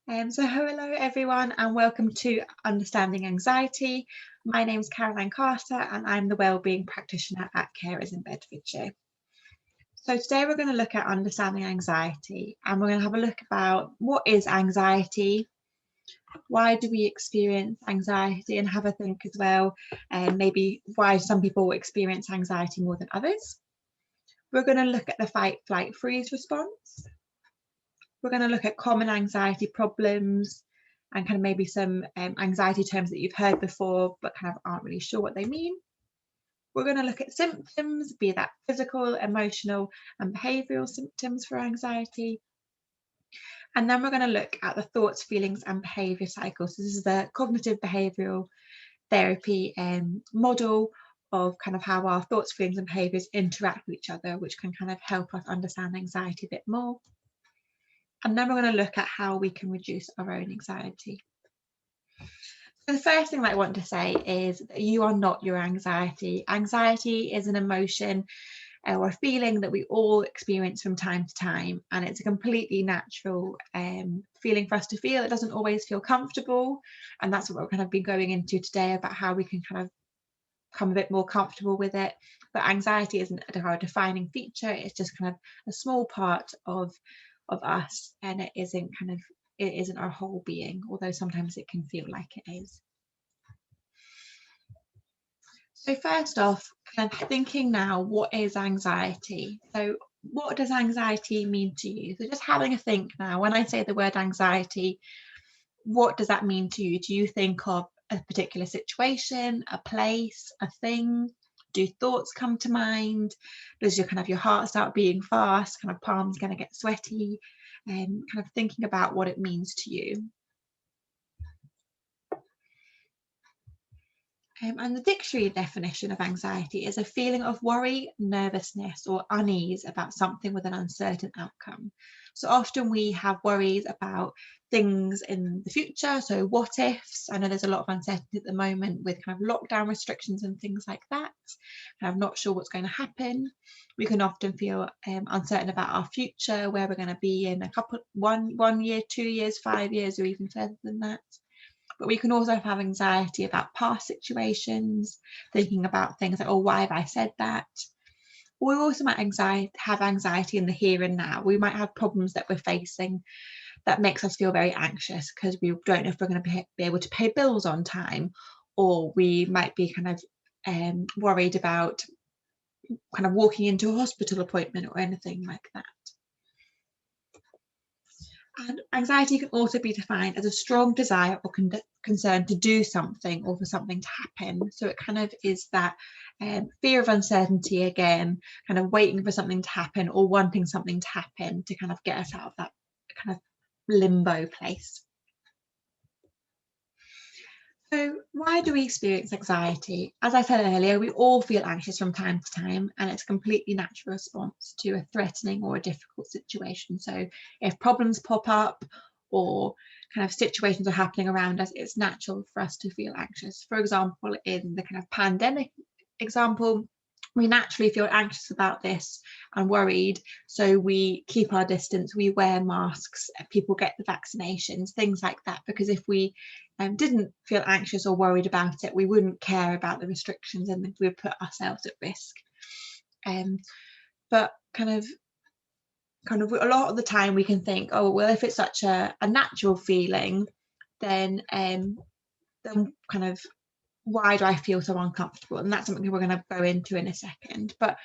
So hello everyone and welcome to Understanding Anxiety. My name is Caroline Carter and I'm the Wellbeing Practitioner at Carers in Bedfordshire. So today we're going to look at understanding anxiety and we're going to have a look about what is anxiety, why do we experience anxiety, and have a think as well, and maybe why some people experience anxiety more than others. We're going to look at the fight, flight, freeze response. We're going to look at common anxiety problems and kind of maybe some anxiety terms that you've heard before but kind of aren't really sure what they mean. We're going to look at symptoms, be that physical, emotional and behavioural symptoms for anxiety. And then we're going to look at the thoughts, feelings and behaviour cycles. So this is the cognitive behavioural therapy model of kind of how our thoughts, feelings and behaviours interact with each other, which can kind of help us understand anxiety a bit more. And then we're going to look at how we can reduce our own anxiety. So the first thing that I want to say is that you are not your anxiety. Anxiety is an emotion or a feeling that we all experience from time to time, and it's a completely natural feeling for us to feel. It doesn't always feel comfortable, and that's what we're kind of been going into today, about how we can kind of become a bit more comfortable with it. But anxiety isn't a defining feature, it's just kind of a small part of us, and it isn't our whole being, although sometimes it can feel like it is. So first off, kind of thinking now, what is anxiety? So what does anxiety mean to you? So just having a think now, when I say the word anxiety, what does that mean to you? Do you think of a particular situation, a place, a thing? Do thoughts come to mind? Does your heart start beating fast, kind of palms going to get sweaty? And kind of thinking about what it means to you. And the dictionary definition of anxiety is a feeling of worry, nervousness or unease about something with an uncertain outcome. So often we have worries about things in the future, so what ifs. I know there's a lot of uncertainty at the moment with kind of lockdown restrictions and things like that. I'm not sure what's going to happen. We can often feel uncertain about our future, where we're going to be in one year, 2 years, 5 years, or even further than that. But we can also have anxiety about past situations, thinking about things like, oh, why have I said that? Or we also might have anxiety in the here and now. We might have problems that we're facing that makes us feel very anxious because we don't know if we're going to be able to pay bills on time, or we might be kind of worried about kind of walking into a hospital appointment or anything like that. And anxiety can also be defined as a strong desire or concern to do something or for something to happen. So it kind of is that fear of uncertainty again, kind of waiting for something to happen or wanting something to happen to kind of get us out of that kind of limbo place. So why do we experience anxiety? As I said earlier, we all feel anxious from time to time, and it's a completely natural response to a threatening or a difficult situation. So if problems pop up or kind of situations are happening around us, it's natural for us to feel anxious. For example, in the kind of pandemic example, we naturally feel anxious about this and worried, so we keep our distance, we wear masks, people get the vaccinations, things like that, because if we didn't feel anxious or worried about it, we wouldn't care about the restrictions and we would put ourselves at risk. But kind of a lot of the time we can think, oh well, if it's such a natural feeling, then kind of why do I feel so uncomfortable? And that's something we're going to go into in a second. But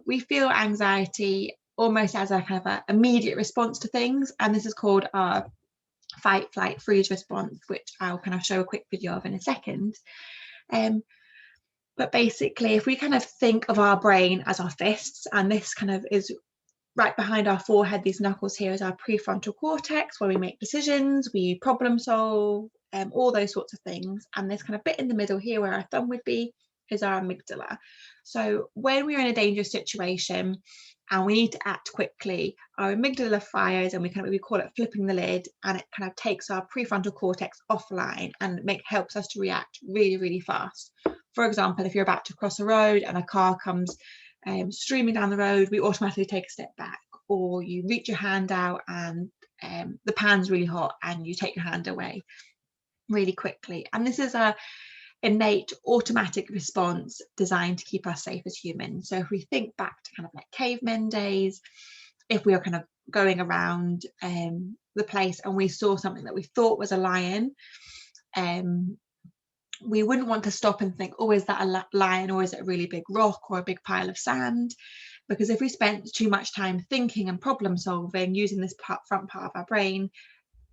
we feel anxiety almost as a kind of an immediate response to things, and this is called our fight, flight, freeze response, which I'll kind of show a quick video of in a second. But basically, if we kind of think of our brain as our fists, and this kind of is right behind our forehead, these knuckles here is our prefrontal cortex, where we make decisions, we problem solve, all those sorts of things. And this kind of bit in the middle here where our thumb would be is our amygdala. So when we're in a dangerous situation and we need to act quickly, our amygdala fires and we call it flipping the lid, and it kind of takes our prefrontal cortex offline and helps us to react really, really fast. For example, if you're about to cross a road and a car comes streaming down the road, we automatically take a step back, or you reach your hand out and the pan's really hot and you take your hand away really quickly. And this is a innate automatic response designed to keep us safe as humans. So if we think back to kind of like cavemen days, if we were kind of going around the place and we saw something that we thought was a lion, we wouldn't want to stop and think, oh, is that a lion, or is it a really big rock or a big pile of sand? Because if we spent too much time thinking and problem solving using this front part of our brain,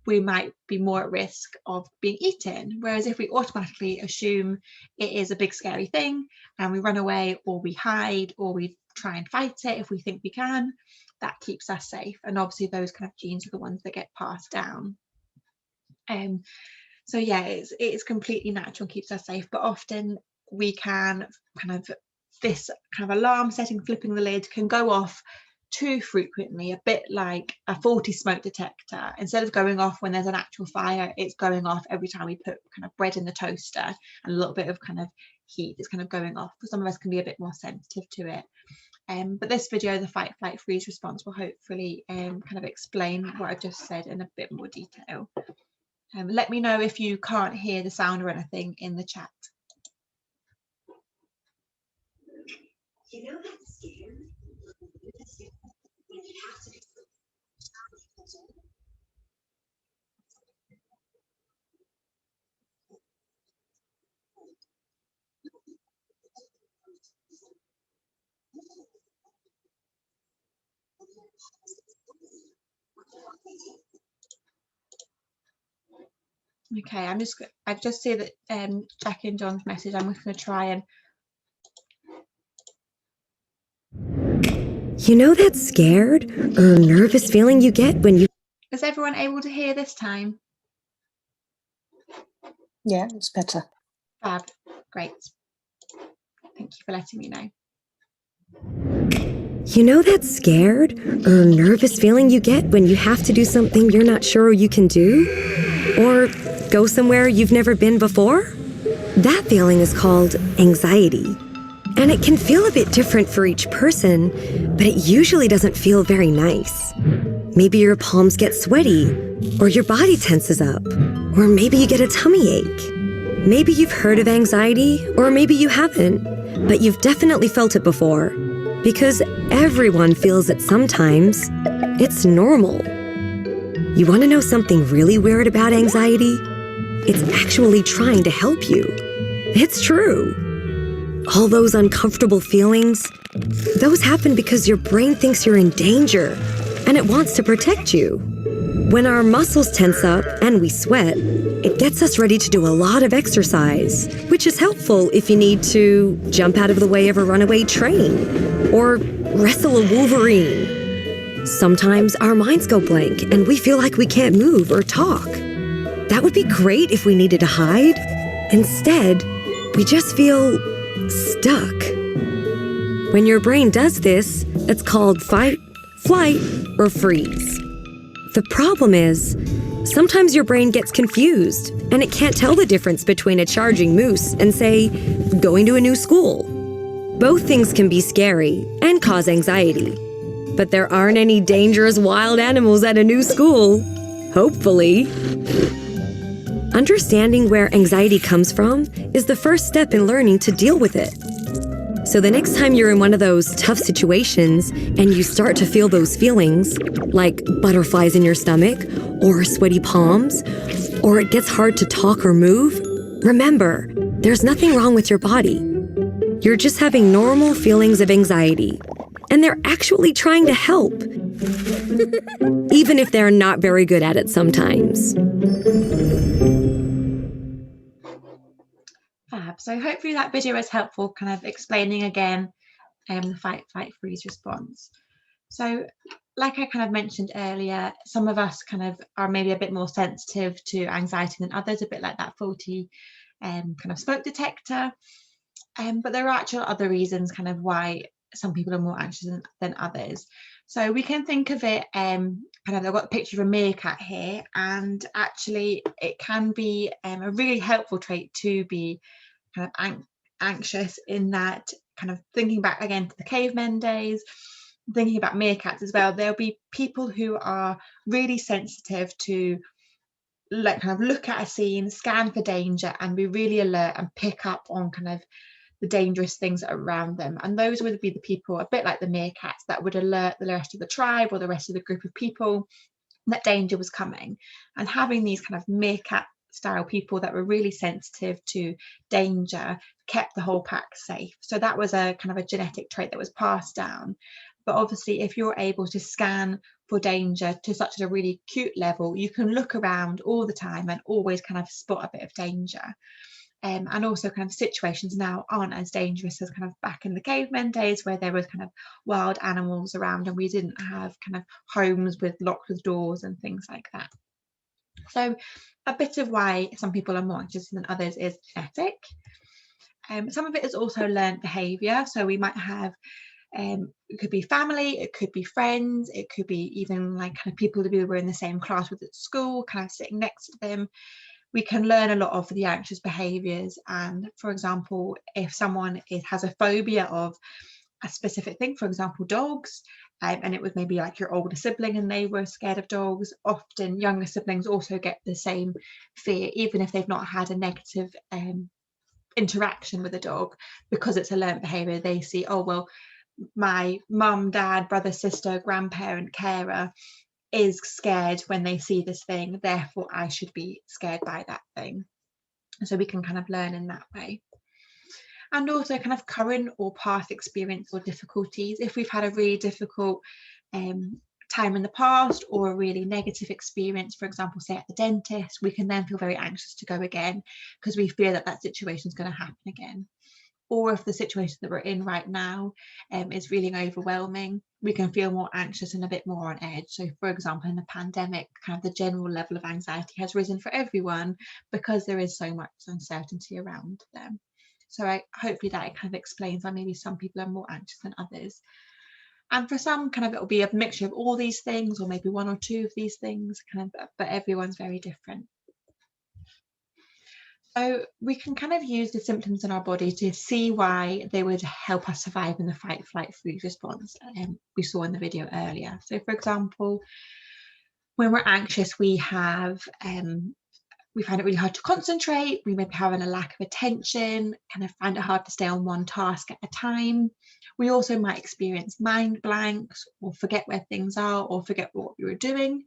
we might be more at risk of being eaten. Whereas if we automatically assume it is a big scary thing and we run away, or we hide, or we try and fight it if we think we can, that keeps us safe. And obviously those kind of genes are the ones that get passed down. So yeah, it's completely natural and keeps us safe, but often we can this kind of alarm setting, flipping the lid, can go off too frequently, a bit like a faulty smoke detector. Instead of going off when there's an actual fire, it's going off every time we put kind of bread in the toaster and a little bit of kind of heat is kind of going off. For some of us can be a bit more sensitive to it. But this video, the fight, flight, freeze response, will hopefully kind of explain what I've just said in a bit more detail. Let me know if you can't hear the sound or anything in the chat. You know that scare? When you have to do Okay, I've just seen that Jackie and John's message. I'm just going to try and. You know that scared or nervous feeling you get when you... Is everyone able to hear this time? Yeah, it's better. Fab, great. Thank you for letting me know. You know that scared or nervous feeling you get when you have to do something you're not sure you can do? Or go somewhere you've never been before? That feeling is called anxiety. And it can feel a bit different for each person, but it usually doesn't feel very nice. Maybe your palms get sweaty, or your body tenses up, or maybe you get a tummy ache. Maybe you've heard of anxiety, or maybe you haven't, but you've definitely felt it before. Because everyone feels it sometimes. It's normal. You want to know something really weird about anxiety? It's actually trying to help you. It's true. All those uncomfortable feelings, those happen because your brain thinks you're in danger, and it wants to protect you. When our muscles tense up and we sweat, it gets us ready to do a lot of exercise, which is helpful if you need to jump out of the way of a runaway train or wrestle a wolverine. Sometimes our minds go blank and we feel like we can't move or talk. That would be great if we needed to hide. Instead, we just feel stuck. When your brain does this, it's called fight, flight, or freeze. The problem is, sometimes your brain gets confused and it can't tell the difference between a charging moose and, say, going to a new school. Both things can be scary and cause anxiety. But there aren't any dangerous wild animals at a new school. Hopefully. Understanding where anxiety comes from is the first step in learning to deal with it. So the next time you're in one of those tough situations and you start to feel those feelings, like butterflies in your stomach, or sweaty palms, or it gets hard to talk or move, remember, there's nothing wrong with your body. You're just having normal feelings of anxiety, and they're actually trying to help, even if they're not very good at it sometimes. Fab. So hopefully that video is helpful, kind of explaining again the fight, flight, freeze response. So like I kind of mentioned earlier, some of us kind of are maybe a bit more sensitive to anxiety than others, a bit like that faulty kind of smoke detector. But there are actually other reasons kind of why some people are more anxious than others. So we can think of it, kind of, I've got a picture of a meerkat here, and actually it can be a really helpful trait to be kind of anxious, in that kind of thinking back again to the cavemen days, thinking about meerkats as well, there'll be people who are really sensitive to like kind of look at a scene, scan for danger, and be really alert and pick up on kind of the dangerous things around them. And those would be the people, a bit like the meerkats, that would alert the rest of the tribe or the rest of the group of people that danger was coming. And having these kind of meerkat style people that were really sensitive to danger kept the whole pack safe. So that was a kind of a genetic trait that was passed down. But obviously, if you're able to scan for danger to such a really acute level, you can look around all the time and always kind of spot a bit of danger. And also kind of situations now aren't as dangerous as kind of back in the caveman days, where there was kind of wild animals around and we didn't have kind of homes with locked doors and things like that. So a bit of why some people are more anxious than others is genetic. Some of it is also learned behaviour. So we might have it could be family, it could be friends, it could be even like kind of people that we were in the same class with at school, kind of sitting next to them. We can learn a lot of the anxious behaviours. And for example, if someone has a phobia of a specific thing, for example, dogs, and it was maybe like your older sibling and they were scared of dogs, often younger siblings also get the same fear, even if they've not had a negative interaction with a dog, because it's a learned behaviour. They see, oh, well, my mum, dad, brother, sister, grandparent, carer is scared when they see this thing, therefore I should be scared by that thing. So we can kind of learn in that way. And also kind of current or past experience or difficulties. If we've had a really difficult time in the past or a really negative experience, for example, say at the dentist, we can then feel very anxious to go again because we fear that that situation is going to happen again. Or if the situation that we're in right now is really overwhelming, we can feel more anxious and a bit more on edge. So for example, in the pandemic, kind of the general level of anxiety has risen for everyone because there is so much uncertainty around them. So hopefully that kind of explains why maybe some people are more anxious than others. And for some, kind of it will be a mixture of all these things, or maybe one or two of these things, kind of, but everyone's very different. So we can kind of use the symptoms in our body to see why they would help us survive in the fight, flight, freeze response we saw in the video earlier. So for example, when we're anxious, we find it really hard to concentrate. We may be having a lack of attention, kind of find it hard to stay on one task at a time. We also might experience mind blanks or forget where things are or forget what we were doing.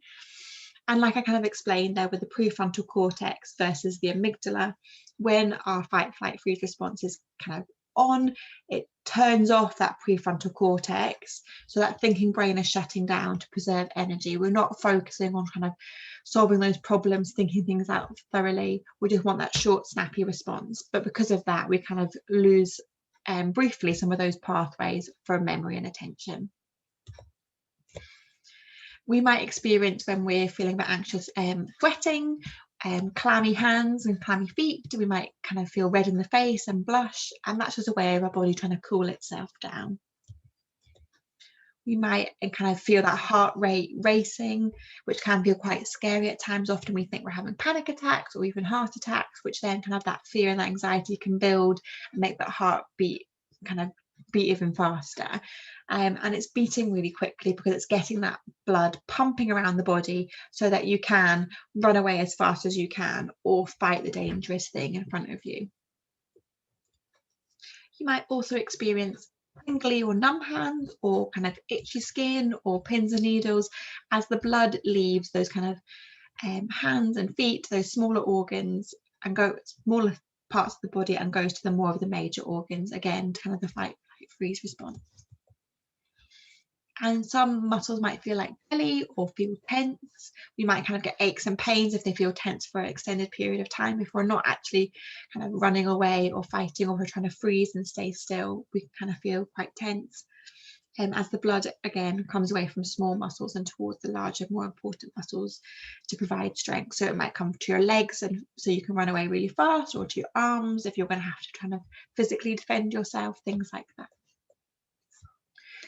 And like I kind of explained there with the prefrontal cortex versus the amygdala, when our fight, flight, freeze response is kind of on, it turns off that prefrontal cortex. So that thinking brain is shutting down to preserve energy. We're not focusing on kind of solving those problems, thinking things out thoroughly. We just want that short, snappy response. But because of that, we kind of lose briefly some of those pathways for memory and attention. We might experience, when we're feeling a bit anxious, sweating, clammy hands and clammy feet. We might kind of feel red in the face and blush, and that's just a way of our body trying to cool itself down. We might kind of feel that heart rate racing, which can feel quite scary at times. Often we think we're having panic attacks or even heart attacks, which then kind of that fear and that anxiety can build and make that heart beat even faster. And it's beating really quickly because it's getting that blood pumping around the body so that you can run away as fast as you can or fight the dangerous thing in front of you. You might also experience tingly or numb hands or kind of itchy skin or pins and needles as the blood leaves those kind of hands and feet, those smaller organs, and smaller parts of the body and goes to the more of the major organs, again, kind of the fight, flight, freeze response. And some muscles might feel like belly or feel tense. We might kind of get aches and pains if they feel tense for an extended period of time. If we're not actually kind of running away or fighting, or we're trying to freeze and stay still, we kind of feel quite tense. As the blood again comes away from small muscles and towards the larger, more important muscles to provide strength. So it might come to your legs, and so you can run away really fast, or to your arms if you're going to have to kind of physically defend yourself, things like that.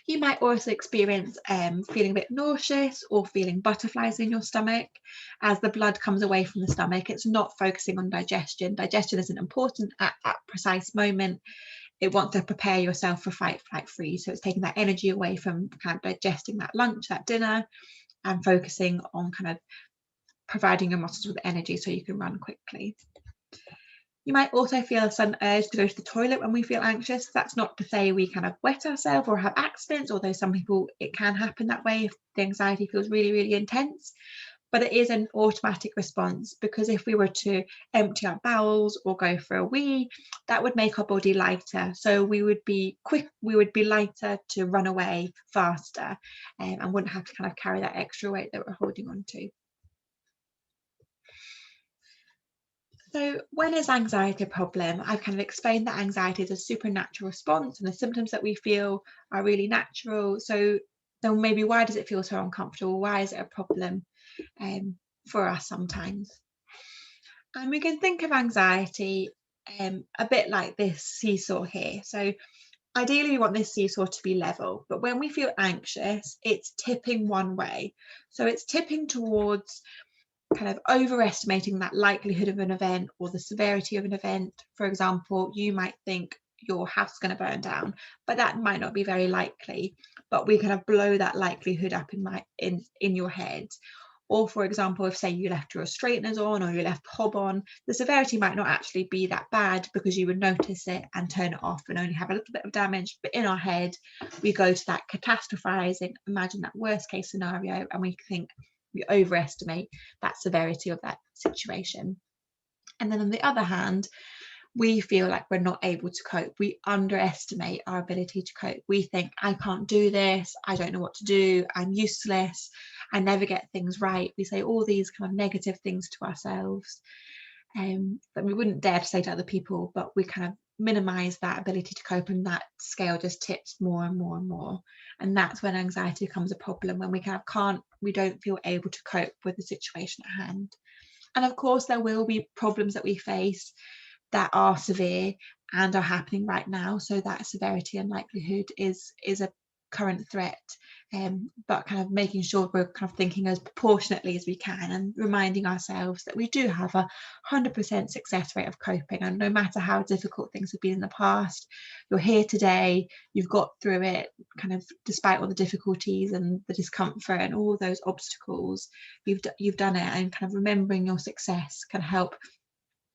You might also experience feeling a bit nauseous or feeling butterflies in your stomach. As the blood comes away from the stomach, it's not focusing on digestion. Digestion isn't important at that precise moment. it wants to prepare yourself for fight, flight, freeze. So it's taking that energy away from kind of digesting that lunch, that dinner, and focusing on kind of providing your muscles with energy so you can run quickly. You might also feel a sudden urge to go to the toilet when we feel anxious. That's not to say we kind of wet ourselves or have accidents, although some people it can happen that way if the anxiety feels really, really intense. But it is an automatic response, because if we were to empty our bowels or go for a wee, that would make our body lighter. So we would be lighter to run away faster, and wouldn't have to kind of carry that extra weight that we're holding on to. So when is anxiety a problem? I've kind of explained that anxiety is a supernatural response and the symptoms that we feel are really natural. So then maybe why does it feel so uncomfortable? Why is it a problem for us sometimes? And we can think of anxiety a bit like this seesaw here. So ideally we want this seesaw to be level, but when we feel anxious, it's tipping one way. So it's tipping towards kind of overestimating that likelihood of an event or the severity of an event. For example, you might think your house is going to burn down, but that might not be very likely, but we kind of blow that likelihood up in your head. Or for example, if say you left your straighteners on or you left the hob on, the severity might not actually be that bad because you would notice it and turn it off and only have a little bit of damage. But in our head, we go to that catastrophizing, imagine that worst case scenario, and we think we overestimate that severity of that situation. And then on the other hand, we feel like we're not able to cope. We underestimate our ability to cope. We think, I can't do this, I don't know what to do, I'm useless, I never get things right. We say all these kind of negative things to ourselves, that we wouldn't dare to say to other people, but we kind of minimize that ability to cope, and that scale just tips more and more and more. And that's when anxiety becomes a problem, when we kind of we don't feel able to cope with the situation at hand. And of course there will be problems that we face that are severe and are happening right now, so that severity and likelihood is a current threat, but kind of making sure we're kind of thinking as proportionately as we can and reminding ourselves that we do have 100% success rate of coping, and no matter how difficult things have been in the past, you're here today, you've got through it, kind of despite all the difficulties and the discomfort and all those obstacles, you've done it, and kind of remembering your success can help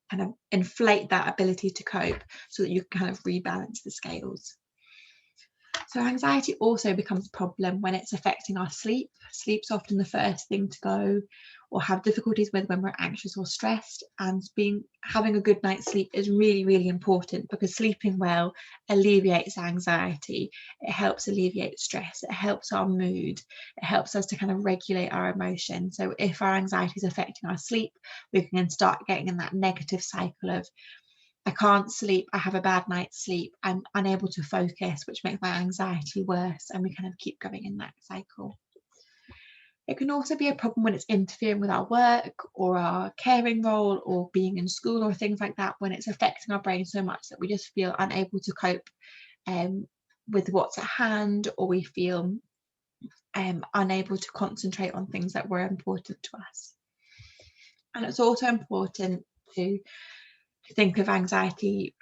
kind of inflate that ability to cope so that you can kind of rebalance the scales. So anxiety also becomes a problem when it's affecting our sleep. Sleep's often the first thing to go or have difficulties with when we're anxious or stressed, and having a good night's sleep is really, really important, because sleeping well alleviates anxiety, it helps alleviate stress, it helps our mood, it helps us to kind of regulate our emotions. So if our anxiety is affecting our sleep, we can then start getting in that negative cycle of, I can't sleep, I have a bad night's sleep, I'm unable to focus, which makes my anxiety worse, and we kind of keep going in that cycle. It can also be a problem when it's interfering with our work or our caring role or being in school or things like that, when it's affecting our brain so much that we just feel unable to cope with what's at hand, or we feel unable to concentrate on things that were important to us. And it's also important to think of anxiety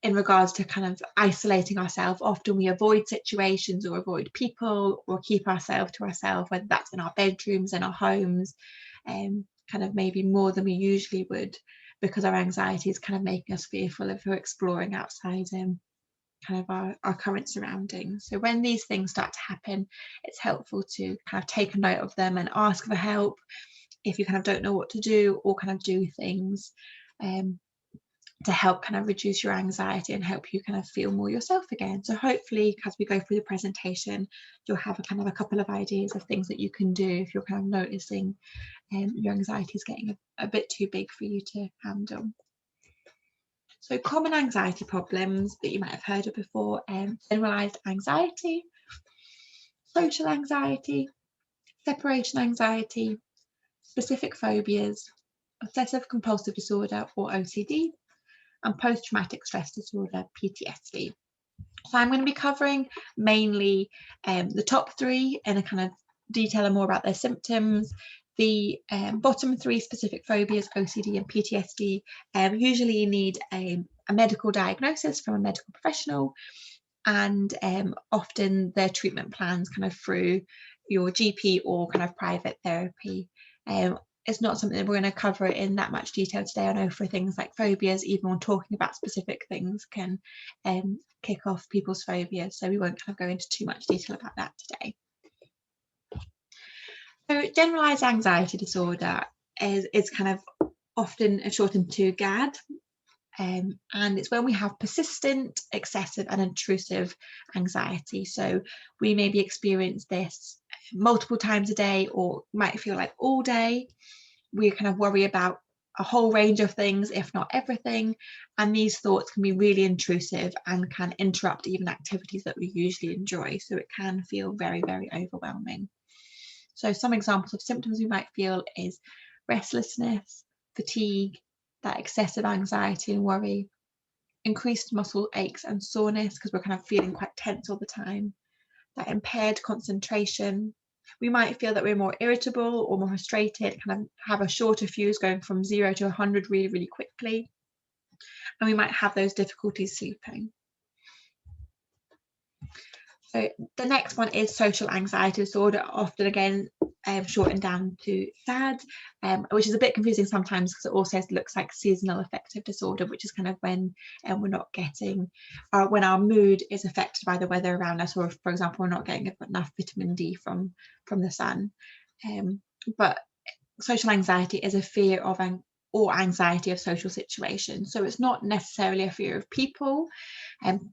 in regards to kind of isolating ourselves. Often we avoid situations or avoid people or keep ourselves to ourselves, whether that's in our bedrooms, in our homes, kind of maybe more than we usually would, because our anxiety is kind of making us fearful if we're exploring outside kind of our current surroundings. So when these things start to happen, it's helpful to kind of take a note of them and ask for help if you kind of don't know what to do, or kind of do things to help kind of reduce your anxiety and help you kind of feel more yourself again. So hopefully as we go through the presentation, you'll have a couple of ideas of things that you can do if you're kind of noticing your anxiety is getting a bit too big for you to handle. So common anxiety problems that you might have heard of before: generalized anxiety, social anxiety, separation anxiety, specific phobias, obsessive compulsive disorder or OCD, and post-traumatic stress disorder, PTSD. So I'm going to be covering mainly the top three in a kind of detail and more about their symptoms, The bottom 3 specific phobias, OCD and PTSD, usually need a medical diagnosis from a medical professional, and often their treatment plans kind of through your GP or kind of private therapy. It's not something that we're going to cover in that much detail today. I know for things like phobias, even when talking about specific things can kick off people's phobias, so we won't kind of go into too much detail about that today. So generalized anxiety disorder is kind of often shortened to GAD, and it's when we have persistent, excessive and intrusive anxiety. So we maybe experience this multiple times a day, or might feel like all day. We kind of worry about a whole range of things, if not everything, and these thoughts can be really intrusive and can interrupt even activities that we usually enjoy. So it can feel very, very overwhelming. So some examples of symptoms we might feel is restlessness, fatigue, that excessive anxiety and worry, increased muscle aches and soreness because we're kind of feeling quite tense all the time, that impaired concentration. We might feel that we're more irritable or more frustrated, kind of have a shorter fuse going from 0 to 100 really, really quickly. And we might have those difficulties sleeping. So the next one is social anxiety disorder, often again shortened down to SAD, which is a bit confusing sometimes because it also looks like seasonal affective disorder, which is kind of when we're not getting, when our mood is affected by the weather around us, or for example, we're not getting enough vitamin D from the sun. But social anxiety is a fear of or anxiety of social situations. So it's not necessarily a fear of people.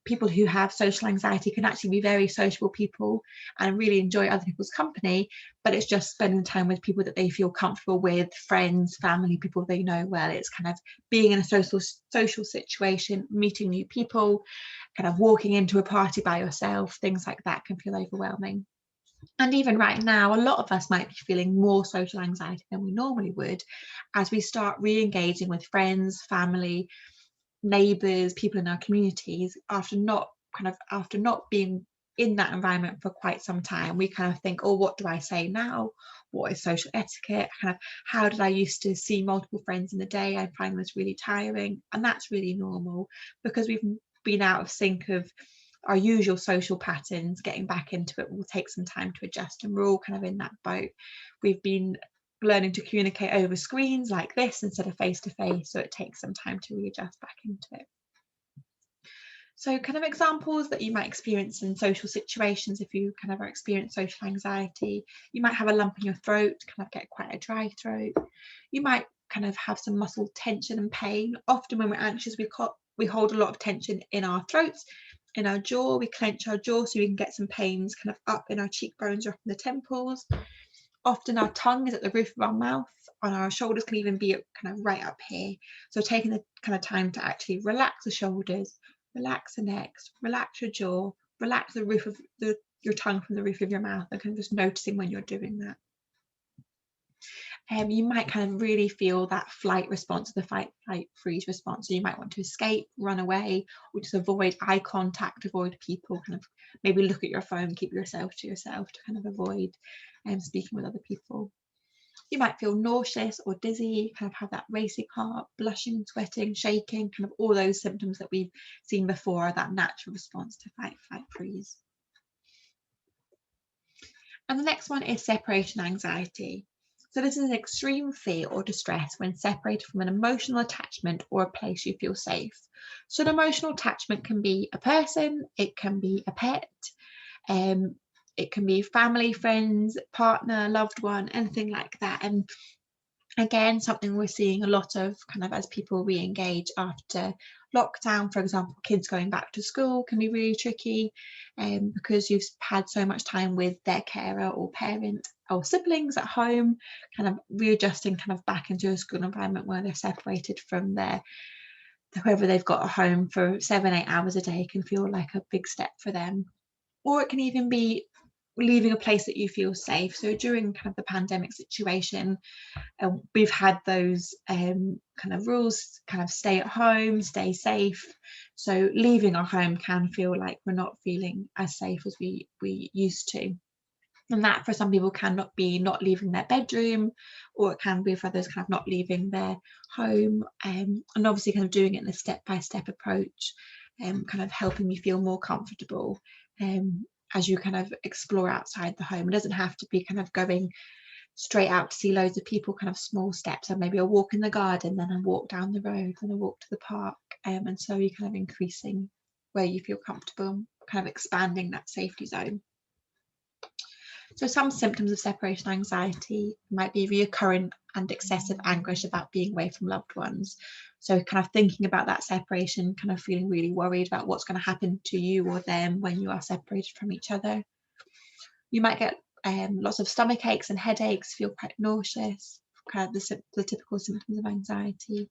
People who have social anxiety can actually be very sociable people and really enjoy other people's company, but it's just spending time with people that they feel comfortable with, friends, family, people they know well. It's kind of being in a social situation, meeting new people, kind of walking into a party by yourself, things like that can feel overwhelming. And even right now, a lot of us might be feeling more social anxiety than we normally would as we start re-engaging with friends, family, neighbours, people in our communities after not being in that environment for quite some time. We kind of think, oh, what do I say now? What is social etiquette? Kind of, how did I used to see multiple friends in the day? I find this really tiring. And that's really normal because we've been out of sync of our usual social patterns. Getting back into it will take some time to adjust, and we're all kind of in that boat. We've been learning to communicate over screens like this instead of face to face, so it takes some time to readjust back into it. So kind of examples that you might experience in social situations if you kind of experience social anxiety: you might have a lump in your throat, kind of get quite a dry throat. You might kind of have some muscle tension and pain. Often when we're anxious, we hold a lot of tension in our throats, in our jaw. We clench our jaw so we can get some pains kind of up in our cheekbones or up in the temples. Often our tongue is at the roof of our mouth, and our shoulders can even be kind of right up here. So taking the kind of time to actually relax the shoulders, relax the neck, relax your jaw, relax the roof of your tongue from the roof of your mouth, and kind of just noticing when you're doing that. You might kind of really feel that flight response, the fight, flight, freeze response. So you might want to escape, run away, or just avoid eye contact, avoid people, kind of maybe look at your phone, keep yourself to yourself to kind of avoid speaking with other people. You might feel nauseous or dizzy, kind of have that racing heart, blushing, sweating, shaking, kind of all those symptoms that we've seen before are that natural response to fight, flight, freeze. And the next one is separation anxiety. So this is an extreme fear or distress when separated from an emotional attachment or a place you feel safe. So an emotional attachment can be a person, it can be a pet, it can be family, friends, partner, loved one, anything like that. And again, something we're seeing a lot of kind of as people re-engage after lockdown. For example, kids going back to school can be really tricky because you've had so much time with their carer or parent or siblings at home. Kind of readjusting kind of back into a school environment where they're separated from whoever they've got at home for 7-8 hours a day can feel like a big step for them. Or it can even be leaving a place that you feel safe. So during kind of the pandemic situation, we've had those kind of rules, kind of stay at home, stay safe. So leaving our home can feel like we're not feeling as safe as we used to. And that for some people cannot be not leaving their bedroom, or it can be for others kind of not leaving their home, and obviously kind of doing it in a step-by-step approach, kind of helping you feel more comfortable as you kind of explore outside the home. It doesn't have to be kind of going straight out to see loads of people, kind of small steps, and maybe a walk in the garden, then a walk down the road, then a walk to the park, and so you're kind of increasing where you feel comfortable, kind of expanding that safety zone. So some symptoms of separation anxiety might be reoccurring and excessive anguish about being away from loved ones. So kind of thinking about that separation, kind of feeling really worried about what's going to happen to you or them when you are separated from each other. You might get lots of stomach aches and headaches, feel quite nauseous, kind of the typical symptoms of anxiety.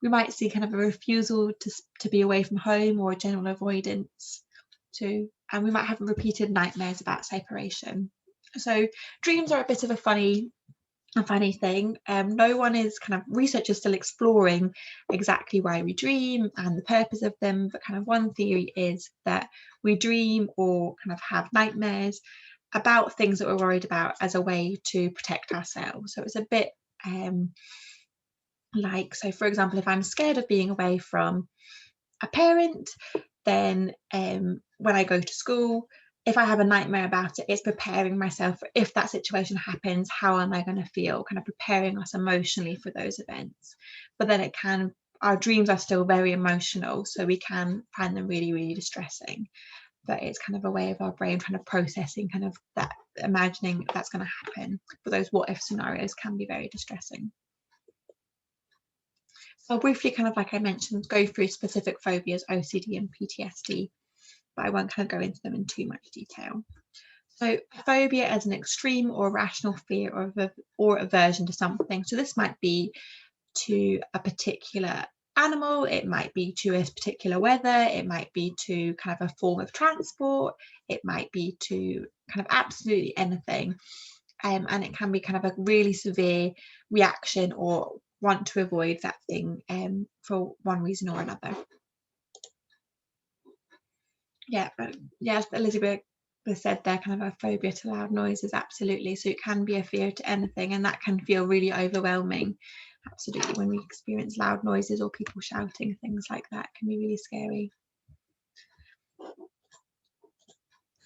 We might see kind of a refusal to be away from home, or a general avoidance too. And we might have repeated nightmares about separation. So dreams are a bit of a funny thing. No one is kind of, research is still exploring exactly why we dream and the purpose of them, but kind of one theory is that we dream or kind of have nightmares about things that we're worried about as a way to protect ourselves. So it's a bit like, so for example, if I'm scared of being away from a parent, then when I go to school, if I have a nightmare about it, it's preparing myself for, if that situation happens, how am I going to feel, kind of preparing us emotionally for those events. But then our dreams are still very emotional, so we can find them really, really distressing. But it's kind of a way of our brain kind of processing kind of that, imagining that's going to happen. But those what if scenarios can be very distressing. So I'll briefly, kind of like I mentioned, go through specific phobias, OCD and PTSD, but I won't kind of go into them in too much detail. So phobia is an extreme or irrational fear or aversion to something. So this might be to a particular animal, it might be to a particular weather, it might be to kind of a form of transport, it might be to kind of absolutely anything. And it can be kind of a really severe reaction or want to avoid that thing for one reason or another. Yeah, but yes, Elizabeth said there, kind of a phobia to loud noises, absolutely. So it can be a fear to anything, and that can feel really overwhelming. Absolutely, when we experience loud noises or people shouting, things like that can be really scary.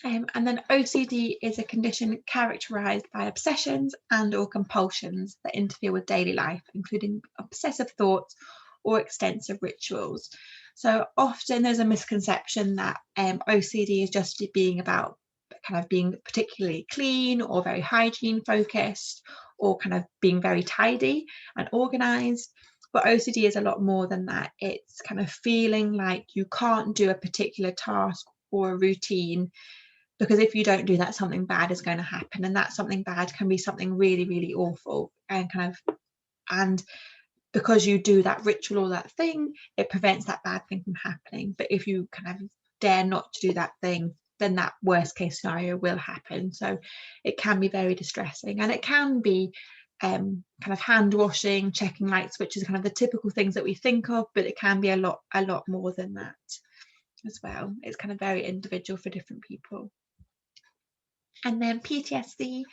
And then OCD is a condition characterized by obsessions and or compulsions that interfere with daily life, including obsessive thoughts or extensive rituals. So often there's a misconception that OCD is just being about kind of being particularly clean or very hygiene focused, or kind of being very tidy and organized. But OCD is a lot more than that. It's kind of feeling like you can't do a particular task or a routine, because if you don't do that, something bad is going to happen, and that something bad can be something really, really awful, and because you do that ritual or that thing, it prevents that bad thing from happening. But if you kind of dare not to do that thing, then that worst case scenario will happen. So it can be very distressing, and it can be kind of hand washing, checking light switches, kind of the typical things that we think of, but it can be a lot more than that as well. It's kind of very individual for different people. And then PTSD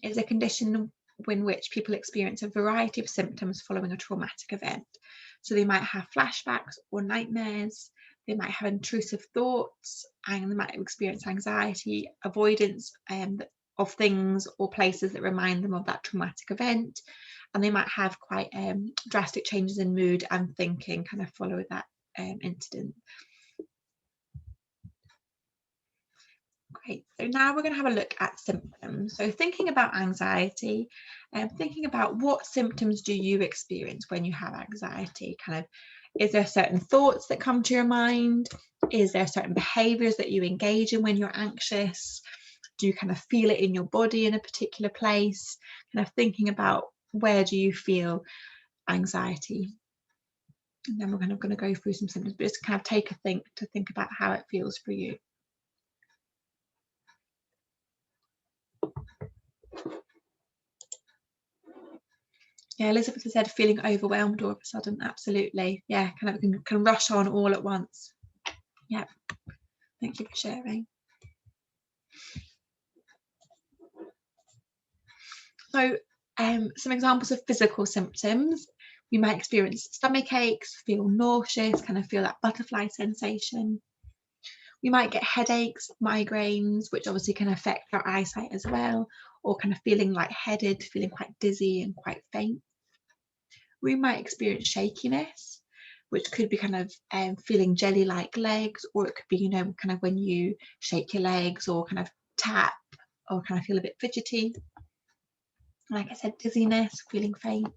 is a condition in which people experience a variety of symptoms following a traumatic event. So they might have flashbacks or nightmares, they might have intrusive thoughts, and they might experience anxiety, avoidance of things or places that remind them of that traumatic event. And they might have quite drastic changes in mood and thinking kind of follow that incident. Great. So now we're going to have a look at symptoms. So thinking about anxiety, thinking about what symptoms do you experience when you have anxiety? Kind of, is there certain thoughts that come to your mind? Is there certain behaviours that you engage in when you're anxious? Do you kind of feel it in your body in a particular place? Kind of thinking about, where do you feel anxiety? And then we're kind of going to go through some symptoms, but just kind of take a think to think about how it feels for you. Yeah, Elizabeth has said feeling overwhelmed all of a sudden. Absolutely. Yeah, kind of can rush on all at once. Yeah, thank you for sharing. So some examples of physical symptoms: we might experience stomach aches, feel nauseous, kind of feel that butterfly sensation. We might get headaches, migraines, which obviously can affect our eyesight as well, or kind of feeling lightheaded, feeling quite dizzy and quite faint. We might experience shakiness, which could be kind of feeling jelly-like legs, or it could be, kind of when you shake your legs or kind of tap or kind of feel a bit fidgety. Like I said, dizziness, feeling faint.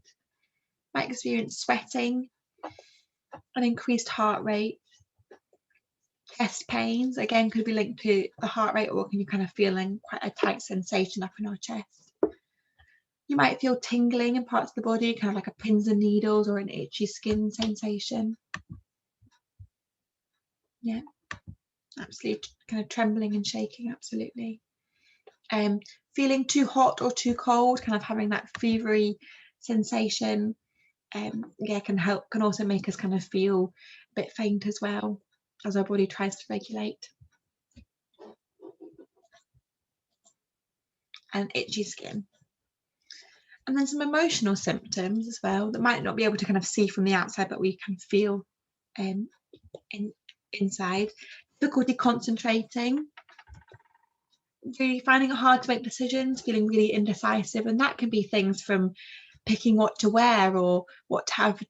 Might experience sweating, an increased heart rate. Chest pains, again, could be linked to the heart rate, or can you kind of feeling quite a tight sensation up in our chest. You might feel tingling in parts of the body, kind of like a pins and needles or an itchy skin sensation. Yeah, absolutely, kind of trembling and shaking, absolutely. Feeling too hot or too cold, kind of having that fevery sensation. Yeah, can also make us kind of feel a bit faint as well, as our body tries to regulate. And itchy skin. And then some emotional symptoms as well that might not be able to kind of see from the outside, but we can feel inside. Difficulty concentrating, really finding it hard to make decisions, feeling really indecisive, and that can be things from picking what to wear or what to have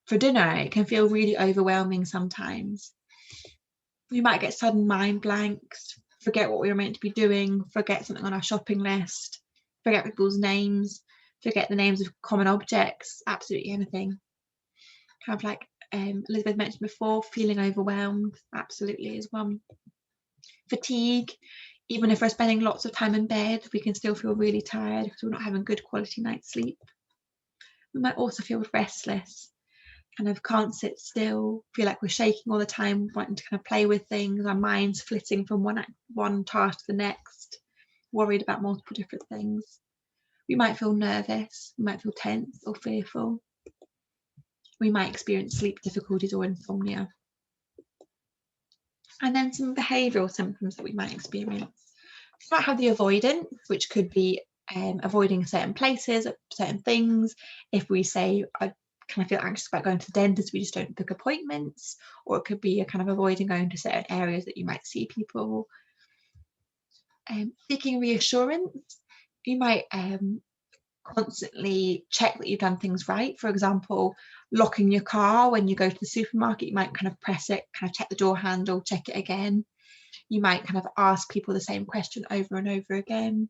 for dinner. It can feel really overwhelming sometimes. We might get sudden mind blanks, forget what we were meant to be doing, forget something on our shopping list, forget people's names, forget the names of common objects, absolutely anything. Kind of like Elizabeth mentioned before, feeling overwhelmed, absolutely is one. Fatigue, even if we're spending lots of time in bed, we can still feel really tired because we're not having good quality night's sleep. We might also feel restless, kind of can't sit still, feel like we're shaking all the time, wanting to kind of play with things, our minds flitting from one task to the next, worried about multiple different things. We might feel nervous, we might feel tense or fearful. We might experience sleep difficulties or insomnia. And then some behavioural symptoms that we might experience. We might have the avoidance, which could be avoiding certain places, certain things. If we say, I kind of feel anxious about going to the dentist, we just don't book appointments, or it could be a kind of avoiding going to certain areas that you might see people. Seeking reassurance, you might constantly check that you've done things right. For example, locking your car when you go to the supermarket, you might kind of press it, kind of check the door handle, check it again. You might kind of ask people the same question over and over again.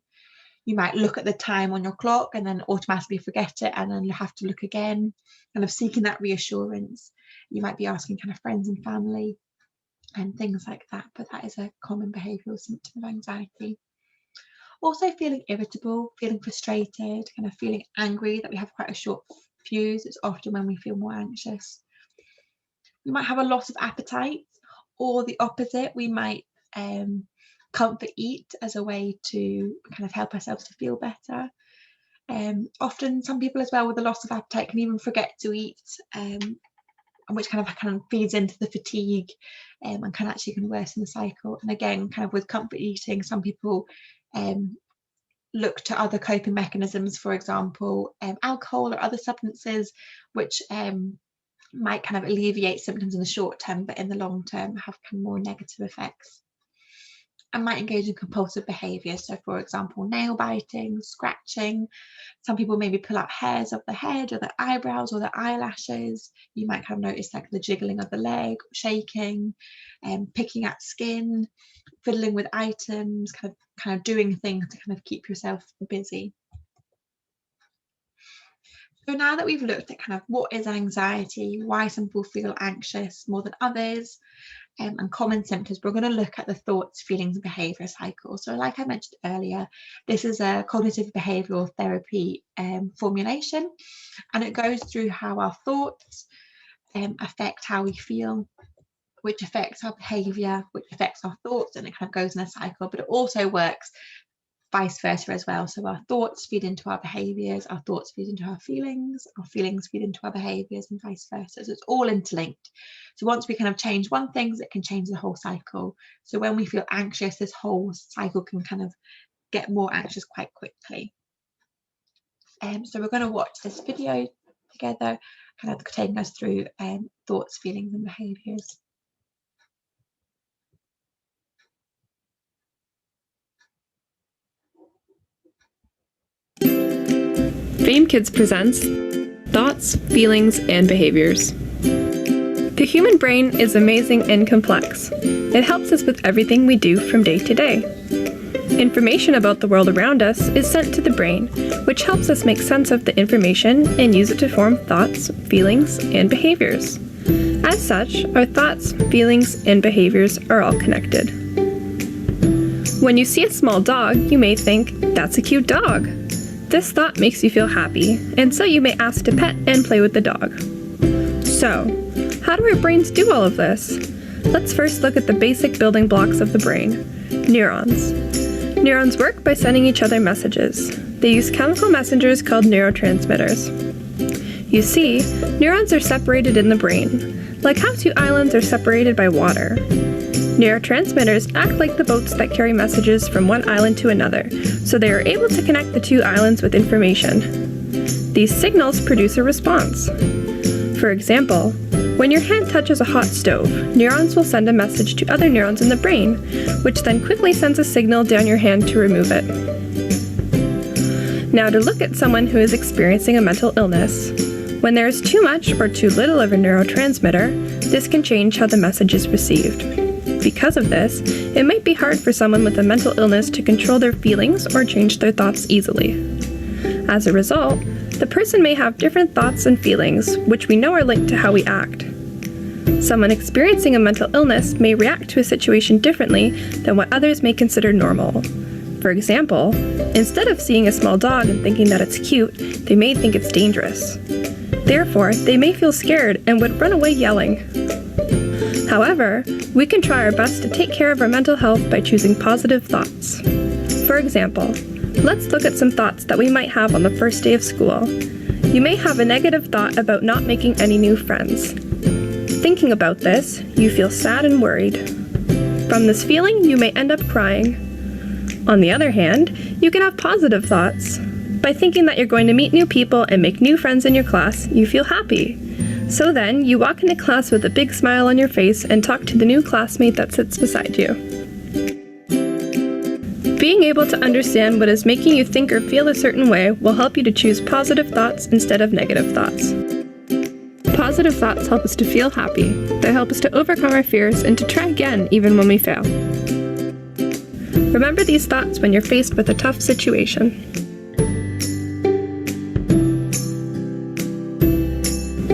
You might look at the time on your clock and then automatically forget it, and then you have to look again, kind of seeking that reassurance. You might be asking kind of friends and family and things like that, but that is a common behavioural symptom of anxiety. Also feeling irritable, feeling frustrated, kind of feeling angry, that we have quite a short fuse. It's often when we feel more anxious. We might have a loss of appetite, or the opposite, we might comfort eat as a way to kind of help ourselves to feel better. Often some people as well with a loss of appetite can even forget to eat, which kind of feeds into the fatigue and can actually worsen the cycle. And again, kind of with comfort eating, some people look to other coping mechanisms, for example, alcohol or other substances, which might kind of alleviate symptoms in the short term, but in the long term have kind of more negative effects. And might engage in compulsive behaviour. So, for example, nail biting, scratching. Some people maybe pull out hairs of the head or their eyebrows or their eyelashes. You might kind of notice like the jiggling of the leg, shaking, picking at skin, fiddling with items, kind of doing things to kind of keep yourself busy. So now that we've looked at kind of what is anxiety, why some people feel anxious more than others, and common symptoms, we're going to look at the thoughts, feelings, and behaviour cycle. So like I mentioned earlier, this is a cognitive behavioural therapy formulation, and it goes through how our thoughts affect how we feel, which affects our behaviour, which affects our thoughts, and it kind of goes in a cycle, but it also works vice versa as well. So our thoughts feed into our behaviours, our thoughts feed into our feelings feed into our behaviours, and vice versa. So it's all interlinked. So once we kind of change one thing, it can change the whole cycle. So when we feel anxious, this whole cycle can kind of get more anxious quite quickly. So we're going to watch this video together, kind of taking us through thoughts, feelings and behaviours. Fame Kids presents Thoughts, Feelings, and Behaviors. The human brain is amazing and complex. It helps us with everything we do from day to day. Information about the world around us is sent to the brain, which helps us make sense of the information and use it to form thoughts, feelings, and behaviors. As such, our thoughts, feelings, and behaviors are all connected. When you see a small dog, you may think, "That's a cute dog." This thought makes you feel happy, and so you may ask to pet and play with the dog. So, how do our brains do all of this? Let's first look at the basic building blocks of the brain: neurons. Neurons work by sending each other messages. They use chemical messengers called neurotransmitters. You see, neurons are separated in the brain, like how two islands are separated by water. Neurotransmitters act like the boats that carry messages from one island to another, so they are able to connect the two islands with information. These signals produce a response. For example, when your hand touches a hot stove, neurons will send a message to other neurons in the brain, which then quickly sends a signal down your hand to remove it. Now to look at someone who is experiencing a mental illness. When there is too much or too little of a neurotransmitter, this can change how the message is received. Because of this, it might be hard for someone with a mental illness to control their feelings or change their thoughts easily. As a result, the person may have different thoughts and feelings, which we know are linked to how we act. Someone experiencing a mental illness may react to a situation differently than what others may consider normal. For example, instead of seeing a small dog and thinking that it's cute, they may think it's dangerous. Therefore, they may feel scared and would run away yelling. However, we can try our best to take care of our mental health by choosing positive thoughts. For example, let's look at some thoughts that we might have on the first day of school. You may have a negative thought about not making any new friends. Thinking about this, you feel sad and worried. From this feeling, you may end up crying. On the other hand, you can have positive thoughts. By thinking that you're going to meet new people and make new friends in your class, you feel happy. So then, you walk into class with a big smile on your face and talk to the new classmate that sits beside you. Being able to understand what is making you think or feel a certain way will help you to choose positive thoughts instead of negative thoughts. Positive thoughts help us to feel happy. They help us to overcome our fears and to try again even when we fail. Remember these thoughts when you're faced with a tough situation.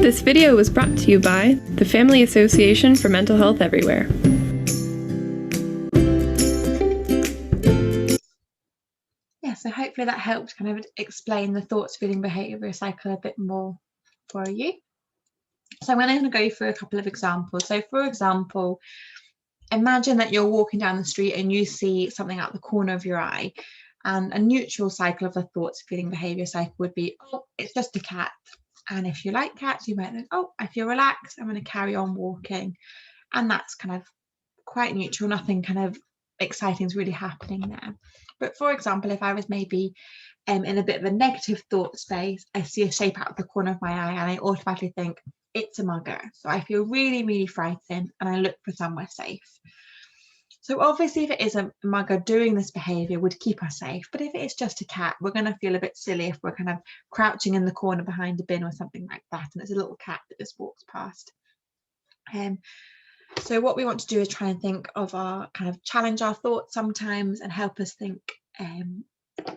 This video was brought to you by the Family Association for Mental Health Everywhere. Yeah, so hopefully that helped kind of explain the thoughts, feeling, behaviour cycle a bit more for you. So I'm going to go through a couple of examples. So for example, imagine that you're walking down the street and you see something out the corner of your eye, and a neutral cycle of the thoughts, feeling, behaviour cycle would be, oh, it's just a cat. And if you like cats, you might think, oh, I feel relaxed, I'm going to carry on walking. And that's kind of quite neutral, nothing kind of exciting is really happening there. But for example, if I was maybe in a bit of a negative thought space, I see a shape out of the corner of my eye and I automatically think, it's a mugger. So I feel really, really frightened and I look for somewhere safe. So obviously, if it is a mugger doing this behaviour, would keep us safe. But if it is just a cat, we're going to feel a bit silly if we're kind of crouching in the corner behind a bin or something like that, and it's a little cat that just walks past. So what we want to do is try and think of our kind of challenge our thoughts sometimes and help us think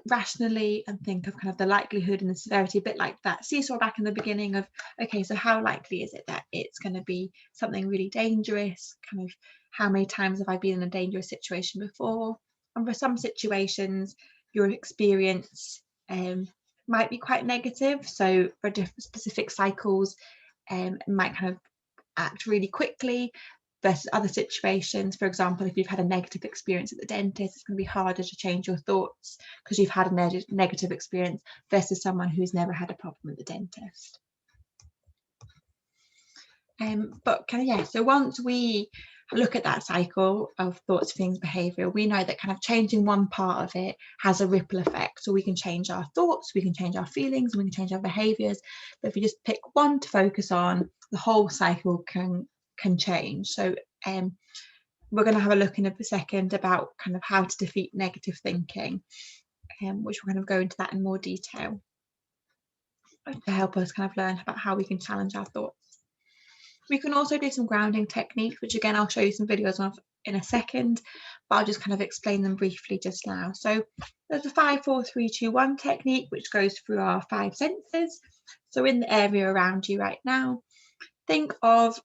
rationally and think of kind of the likelihood and the severity, a bit like that seesaw back in the beginning of, okay, so how likely is it that it's going to be something really dangerous? Kind of how many times have I been in a dangerous situation before? And for some situations, your experience might be quite negative. So for different specific cycles, it might kind of act really quickly versus other situations. For example, if you've had a negative experience at the dentist, it's going to be harder to change your thoughts because you've had a negative experience versus someone who's never had a problem at the dentist. But so once we look at that cycle of thoughts, feelings, behavior, we know that kind of changing one part of it has a ripple effect. So we can change our thoughts, we can change our feelings, and we can change our behaviors. But if you just pick one to focus on, the whole cycle can change. So we're going to have a look in a second about kind of how to defeat negative thinking, which we're going to go into that in more detail to help us kind of learn about how we can challenge our thoughts. We can also do some grounding techniques, which again, I'll show you some videos of in a second, but I'll just kind of explain them briefly just now. So there's the 5, 4, 3, 2, 1 technique, which goes through our 5 senses. So in the area around you right now, think of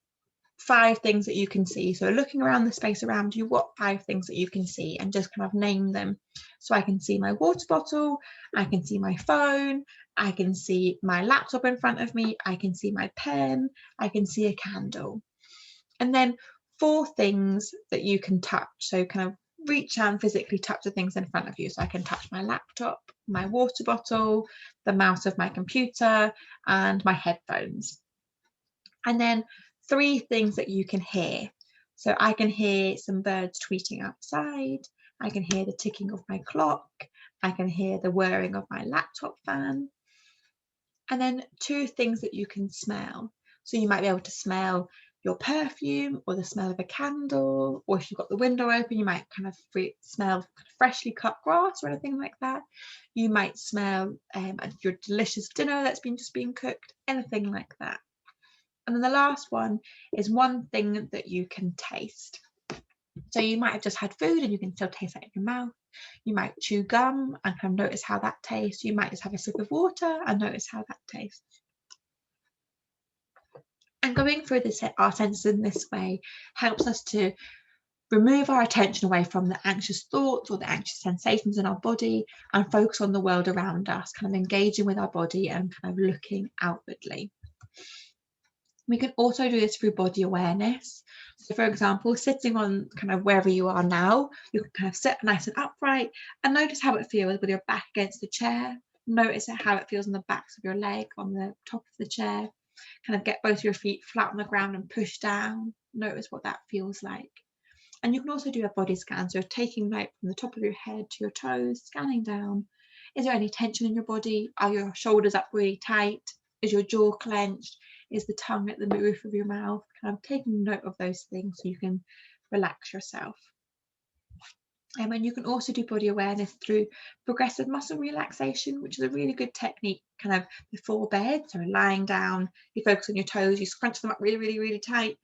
5 things that you can see. So looking around the space around you, what 5 things that you can see, and just kind of name them. So I can see my water bottle, I can see my phone, I can see my laptop in front of me, I can see my pen, I can see a candle. And then 4 things that you can touch. So kind of reach out and physically touch the things in front of you. So I can touch my laptop, my water bottle, the mouse of my computer, and my headphones. And then 3 things that you can hear. So I can hear some birds tweeting outside, I can hear the ticking of my clock, I can hear the whirring of my laptop fan. And then 2 things that you can smell. So you might be able to smell your perfume, or the smell of a candle, or if you've got the window open, you might kind of smell freshly cut grass or anything like that. You might smell your delicious dinner that's just been cooked, anything like that. And then the last one is 1 thing that you can taste. So you might have just had food and you can still taste that in your mouth. You might chew gum and kind of notice how that tastes. You might just have a sip of water and notice how that tastes. And going through our senses in this way helps us to remove our attention away from the anxious thoughts or the anxious sensations in our body and focus on the world around us, kind of engaging with our body and kind of looking outwardly. We can also do this through body awareness. So for example, sitting on kind of wherever you are now, you can kind of sit nice and upright and notice how it feels with your back against the chair. Notice how it feels on the backs of your leg, on the top of the chair. Kind of get both your feet flat on the ground and push down. Notice what that feels like. And you can also do a body scan. So taking note from the top of your head to your toes, scanning down. Is there any tension in your body? Are your shoulders up really tight? Is your jaw clenched? Is the tongue at the roof of your mouth? Kind of taking note of those things so you can relax yourself. And you can also do body awareness through progressive muscle relaxation, which is a really good technique kind of before bed. So lying down, you focus on your toes, you scrunch them up really, really, really tight,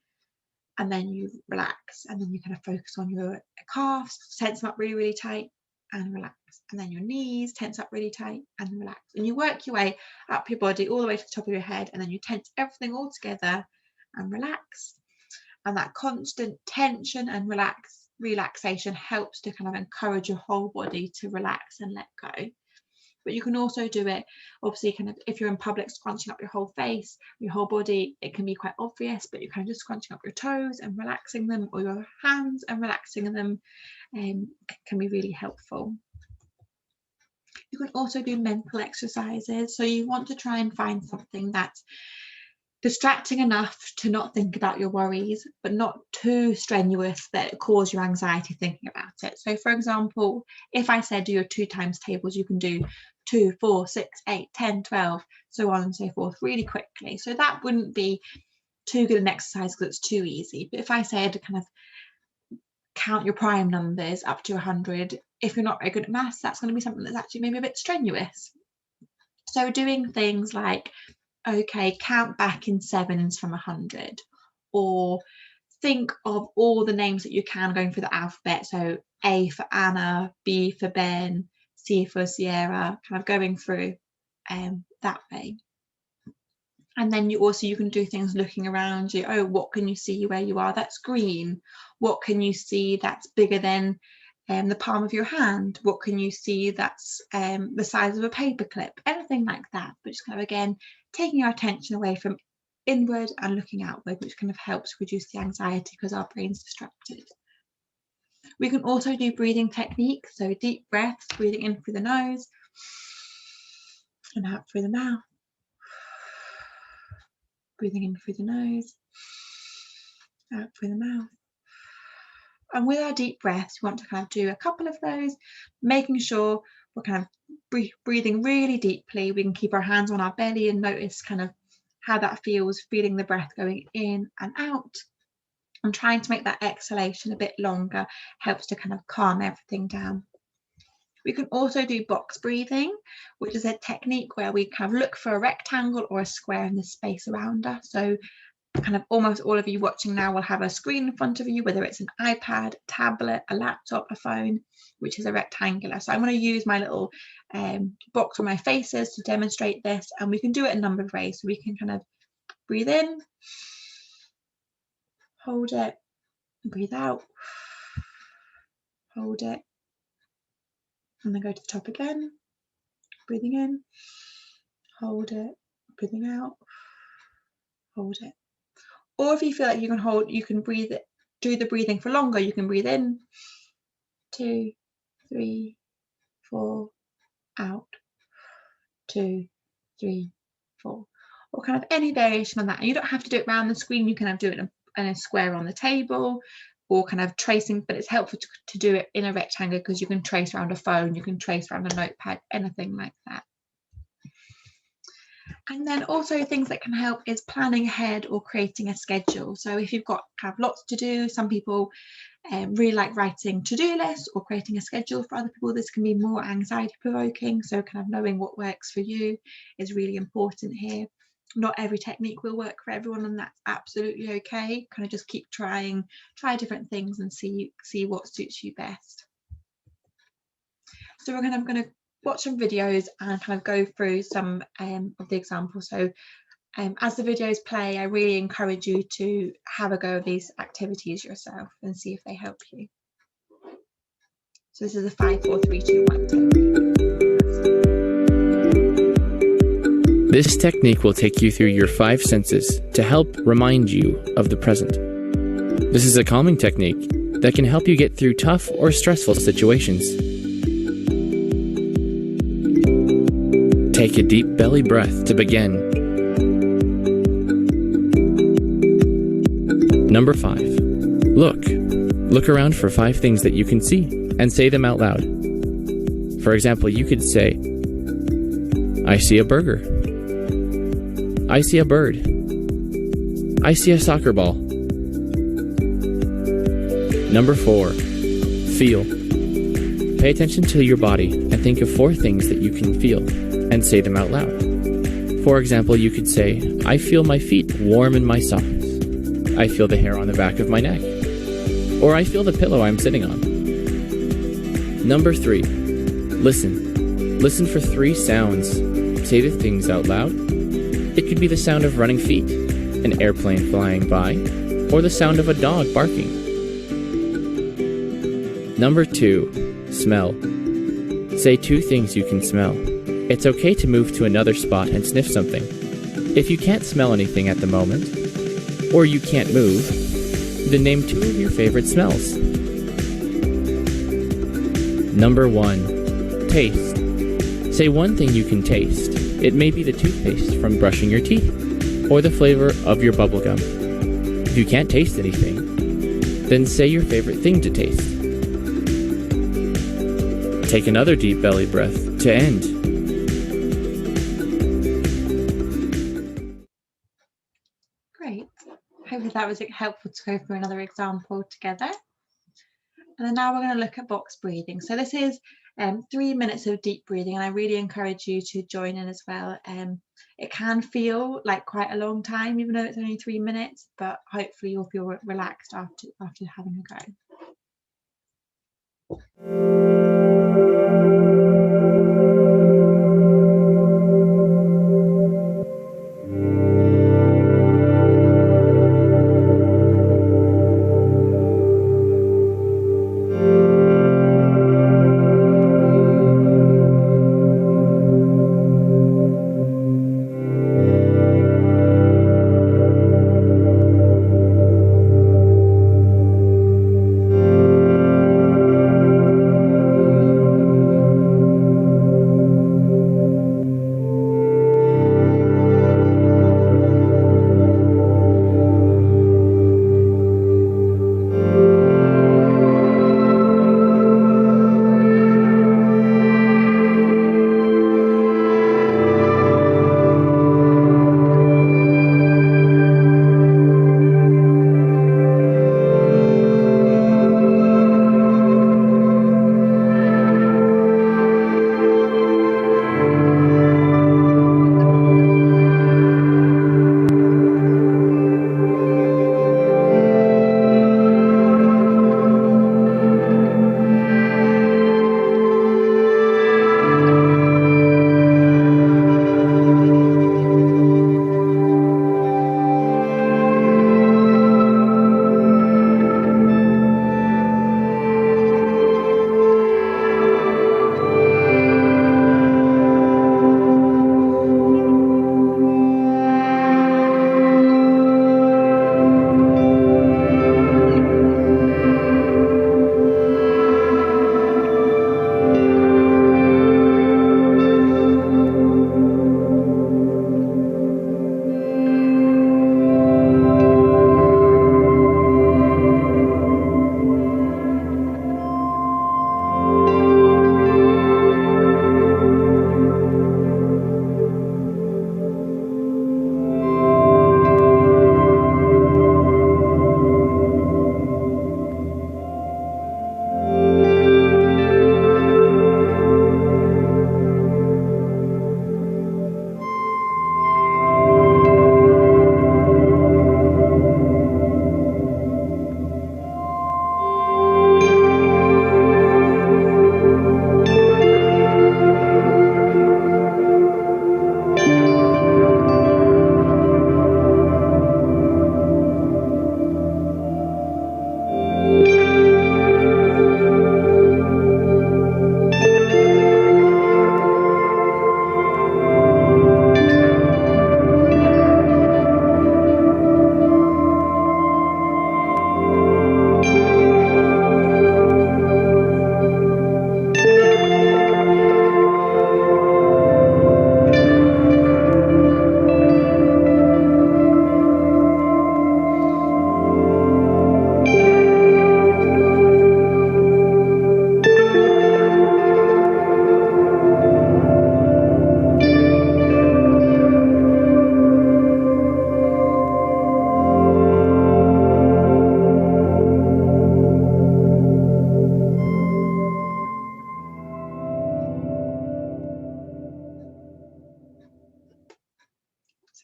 and then you relax. And then you kind of focus on your calves, tense them up really, really tight and relax. And then your knees, tense up really tight and relax. And you work your way up your body all the way to the top of your head, and then you tense everything all together and relax. And that constant tension and relaxation helps to kind of encourage your whole body to relax and let go. But you can also do it, obviously, kind of if you're in public, scrunching up your whole face, your whole body, it can be quite obvious, but you're kind of just scrunching up your toes and relaxing them, or your hands and relaxing them, can be really helpful. You can also do mental exercises. So you want to try and find something that's distracting enough to not think about your worries, but not too strenuous that cause your anxiety thinking about it. So for example, if I said do your 2 times tables, you can do 2, 4, 6, 8, 10, 12, so on and so forth really quickly. So that wouldn't be too good an exercise because it's too easy. But if I said kind of count your prime numbers up to 100, if you're not very good at maths, that's going to be something that's actually maybe a bit strenuous. So doing things like, okay, count back in 7s from 100, or think of all the names that you can going through the alphabet. So A for Anna, B for Ben, C for Sierra, kind of going through that way. And then you can do things looking around you. Oh, what can you see where you are? That's green. What can you see that's bigger than the palm of your hand? What can you see that's the size of a paperclip? Anything like that. But just kind of, again, taking our attention away from inward and looking outward, which kind of helps reduce the anxiety because our brain's distracted. We can also do breathing techniques. So deep breaths, breathing in through the nose and out through the mouth. Breathing in through the nose, out through the mouth. And with our deep breaths, we want to kind of do a couple of those, making sure we're kind of breathing really deeply. We can keep our hands on our belly and notice kind of how that feels, feeling the breath going in and out. And trying to make that exhalation a bit longer helps to kind of calm everything down. We can also do box breathing, which is a technique where we kind of look for a rectangle or a square in the space around us. So kind of almost all of you watching now will have a screen in front of you, whether it's an iPad, tablet, a laptop, a phone, which is a rectangular. So I'm going to use my little box where my face is to demonstrate this, and we can do it a number of ways. So we can kind of breathe in, hold it, breathe out, hold it, and then go to the top again, breathing in, hold it, breathing out, hold it. Or if you feel like you can breathe it, do the breathing for longer, you can breathe in, 2, 3, 4, out, 2, 3, 4, or kind of any variation on that. And you don't have to do it around the screen, you can do it in a square on the table, or kind of tracing, but it's helpful to do it in a rectangle because you can trace around a phone, you can trace around a notepad, anything like that. And then also things that can help is planning ahead or creating a schedule. So if you've got lots to do, some people really like writing to-do lists or creating a schedule. For other people, this can be more anxiety provoking. So kind of knowing what works for you is really important here. Not every technique will work for everyone, and that's absolutely okay. Kind of just keep try different things and see what suits you best. So we're kind of going to watch some videos and kind of go through some of the examples. So as the videos play, I really encourage you to have a go of these activities yourself and see if they help you. So this is a 5, 4, 3, 2, 1 technique. This technique will take you through your 5 senses to help remind you of the present. This is a calming technique that can help you get through tough or stressful situations. Take a deep belly breath to begin. Number 5. Look around for 5 things that you can see and say them out loud. For example, you could say, I see a burger. I see a bird. I see a soccer ball. Number 4. Feel. Pay attention to your body and think of 4 things that you can feel and say them out loud. For example, you could say, I feel my feet warm in my socks. I feel the hair on the back of my neck. Or I feel the pillow I'm sitting on. Number 3. Listen. Listen for 3 sounds. Say the things out loud. It could be the sound of running feet, an airplane flying by, or the sound of a dog barking. Number 2. Smell. Say 2 things you can smell. It's okay to move to another spot and sniff something. If you can't smell anything at the moment, or you can't move, then name 2 of your favorite smells. Number 1. Taste. Say 1 thing you can taste. It may be the toothpaste from brushing your teeth, or the flavor of your bubblegum. If you can't taste anything, then say your favorite thing to taste. Take another deep belly breath to end. Great. Hopefully that was helpful to go through another example together. And then now we're going to look at box breathing. So this is 3 minutes of deep breathing, and I really encourage you to join in as well. It can feel like quite a long time, even though it's only 3 minutes, but hopefully you'll feel relaxed after having a go.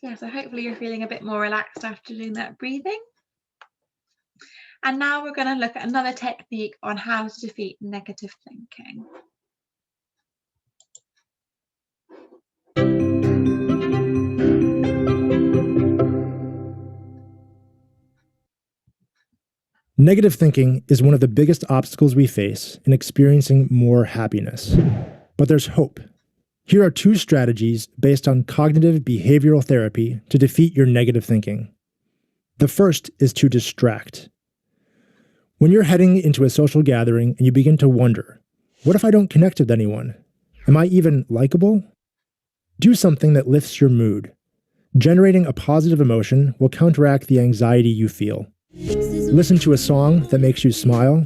Yeah, so hopefully you're feeling a bit more relaxed after doing that breathing. And now we're going to look at another technique on how to defeat negative thinking. Negative thinking is one of the biggest obstacles we face in experiencing more happiness. But there's hope. Here are 2 strategies based on cognitive behavioral therapy to defeat your negative thinking. The first is to distract. When you're heading into a social gathering and you begin to wonder, what if I don't connect with anyone? Am I even likable? Do something that lifts your mood. Generating a positive emotion will counteract the anxiety you feel. Listen to a song that makes you smile,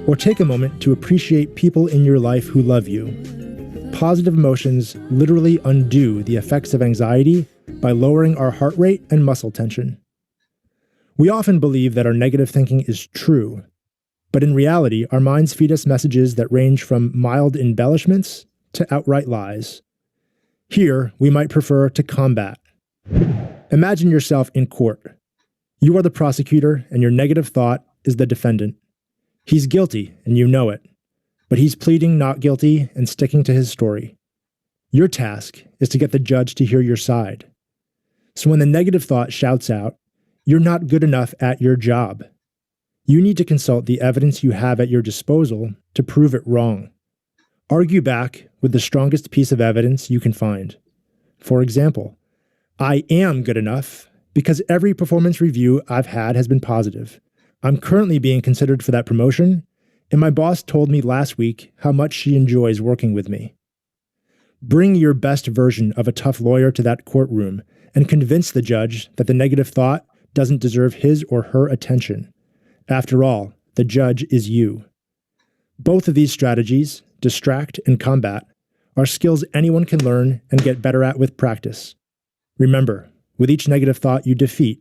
or take a moment to appreciate people in your life who love you. Positive emotions literally undo the effects of anxiety by lowering our heart rate and muscle tension. We often believe that our negative thinking is true, but in reality, our minds feed us messages that range from mild embellishments to outright lies. Here, we might prefer to combat. Imagine yourself in court. You are the prosecutor, and your negative thought is the defendant. He's guilty, and you know it, but he's pleading not guilty and sticking to his story. Your task is to get the judge to hear your side. So when the negative thought shouts out, "You're not good enough at your job," you need to consult the evidence you have at your disposal to prove it wrong. Argue back with the strongest piece of evidence you can find. For example, "I am good enough because every performance review I've had has been positive. I'm currently being considered for that promotion, and my boss told me last week how much she enjoys working with me." Bring your best version of a tough lawyer to that courtroom and convince the judge that the negative thought doesn't deserve his or her attention. After all, the judge is you. Both of these strategies, distract and combat, are skills anyone can learn and get better at with practice. Remember, with each negative thought you defeat,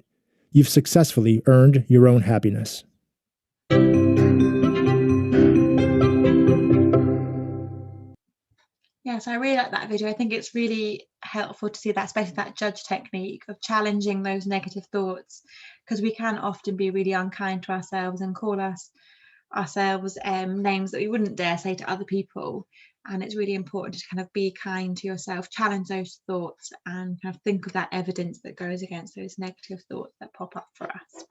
you've successfully earned your own happiness. Yes, I really like that video. I think it's really helpful to see that, especially that judge technique of challenging those negative thoughts, because we can often be really unkind to ourselves and call ourselves names that we wouldn't dare say to other people. And it's really important to kind of be kind to yourself, challenge those thoughts, and kind of think of that evidence that goes against those negative thoughts that pop up for us.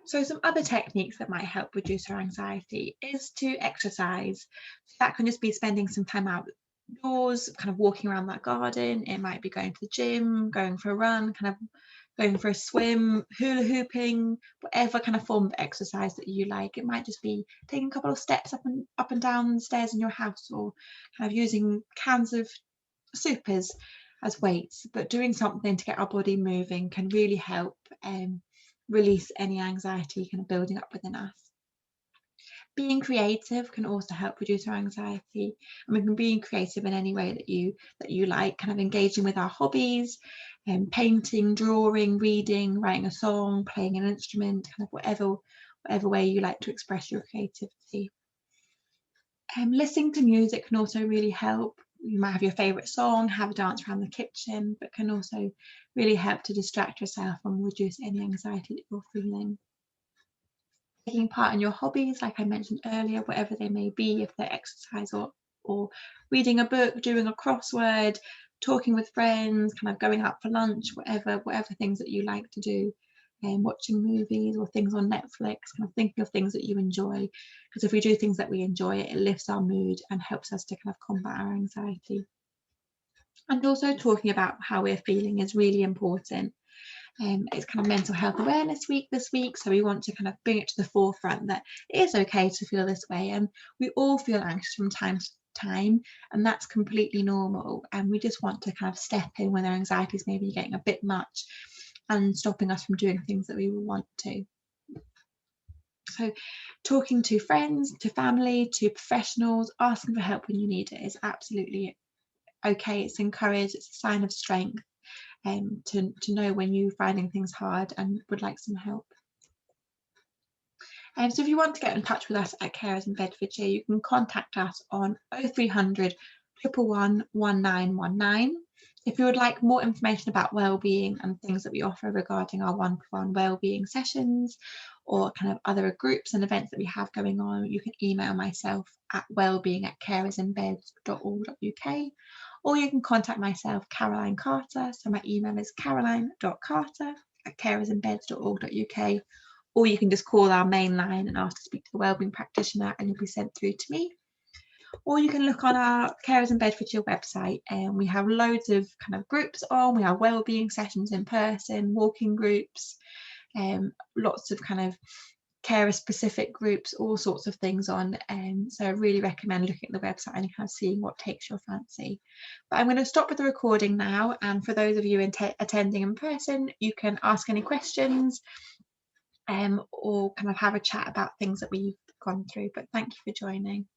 So some other techniques that might help reduce our anxiety is to exercise. So that can just be spending some time outdoors, kind of walking around that garden. It might be going to the gym, going for a run, kind of going for a swim, hula hooping, whatever kind of form of exercise that you like. It might just be taking a couple of steps up and down the stairs in your house, or kind of using cans of soup as weights. But doing something to get our body moving can really help release any anxiety kind of building up within us. Being creative can also help reduce our anxiety. I mean, being creative in any way that you like, kind of engaging with our hobbies, painting, drawing, reading, writing a song, playing an instrument, kind of whatever way you like to express your creativity. Listening to music can also really help. You might have your favourite song, have a dance around the kitchen, but can also really help to distract yourself and reduce any anxiety that you're feeling. Taking part in your hobbies, like I mentioned earlier, whatever they may be, if they're exercise or reading a book, doing a crossword, talking with friends, kind of going out for lunch, whatever things that you like to do, and watching movies or things on Netflix, kind of thinking of things that you enjoy, because if we do things that we enjoy, it lifts our mood and helps us to kind of combat our anxiety. And also talking about how we're feeling is really important. It's kind of Mental Health Awareness Week this week, so we want to kind of bring it to the forefront that it is okay to feel this way, and we all feel anxious from time to time, and that's completely normal. And we just want to kind of step in when our anxiety is maybe getting a bit much and stopping us from doing things that we want to. So talking to friends, to family, to professionals, asking for help when you need it is absolutely okay. It's encouraged, it's a sign of strength, to know when you're finding things hard and would like some help. So if you want to get in touch with us at Carers in Bedfordshire, you can contact us on 0300 111 1919. If you would like more information about wellbeing and things that we offer regarding our one-to-one wellbeing sessions or kind of other groups and events that we have going on, you can email myself at wellbeing@caresinbed.org.uk, or you can contact myself, Caroline Carter. So my email is caroline.carter@caresinbed.org.uk, or you can just call our main line and ask to speak to the wellbeing practitioner and you'll be sent through to me. Or you can look on our Carers in Bedfordshire website, and we have loads of kind of groups on. We have wellbeing sessions in person, walking groups, lots of kind of carer specific groups, all sorts of things on. So I really recommend looking at the website and kind of seeing what takes your fancy. But I'm going to stop with the recording now, and for those of you attending in person, you can ask any questions or kind of have a chat about things that we've gone through. But thank you for joining.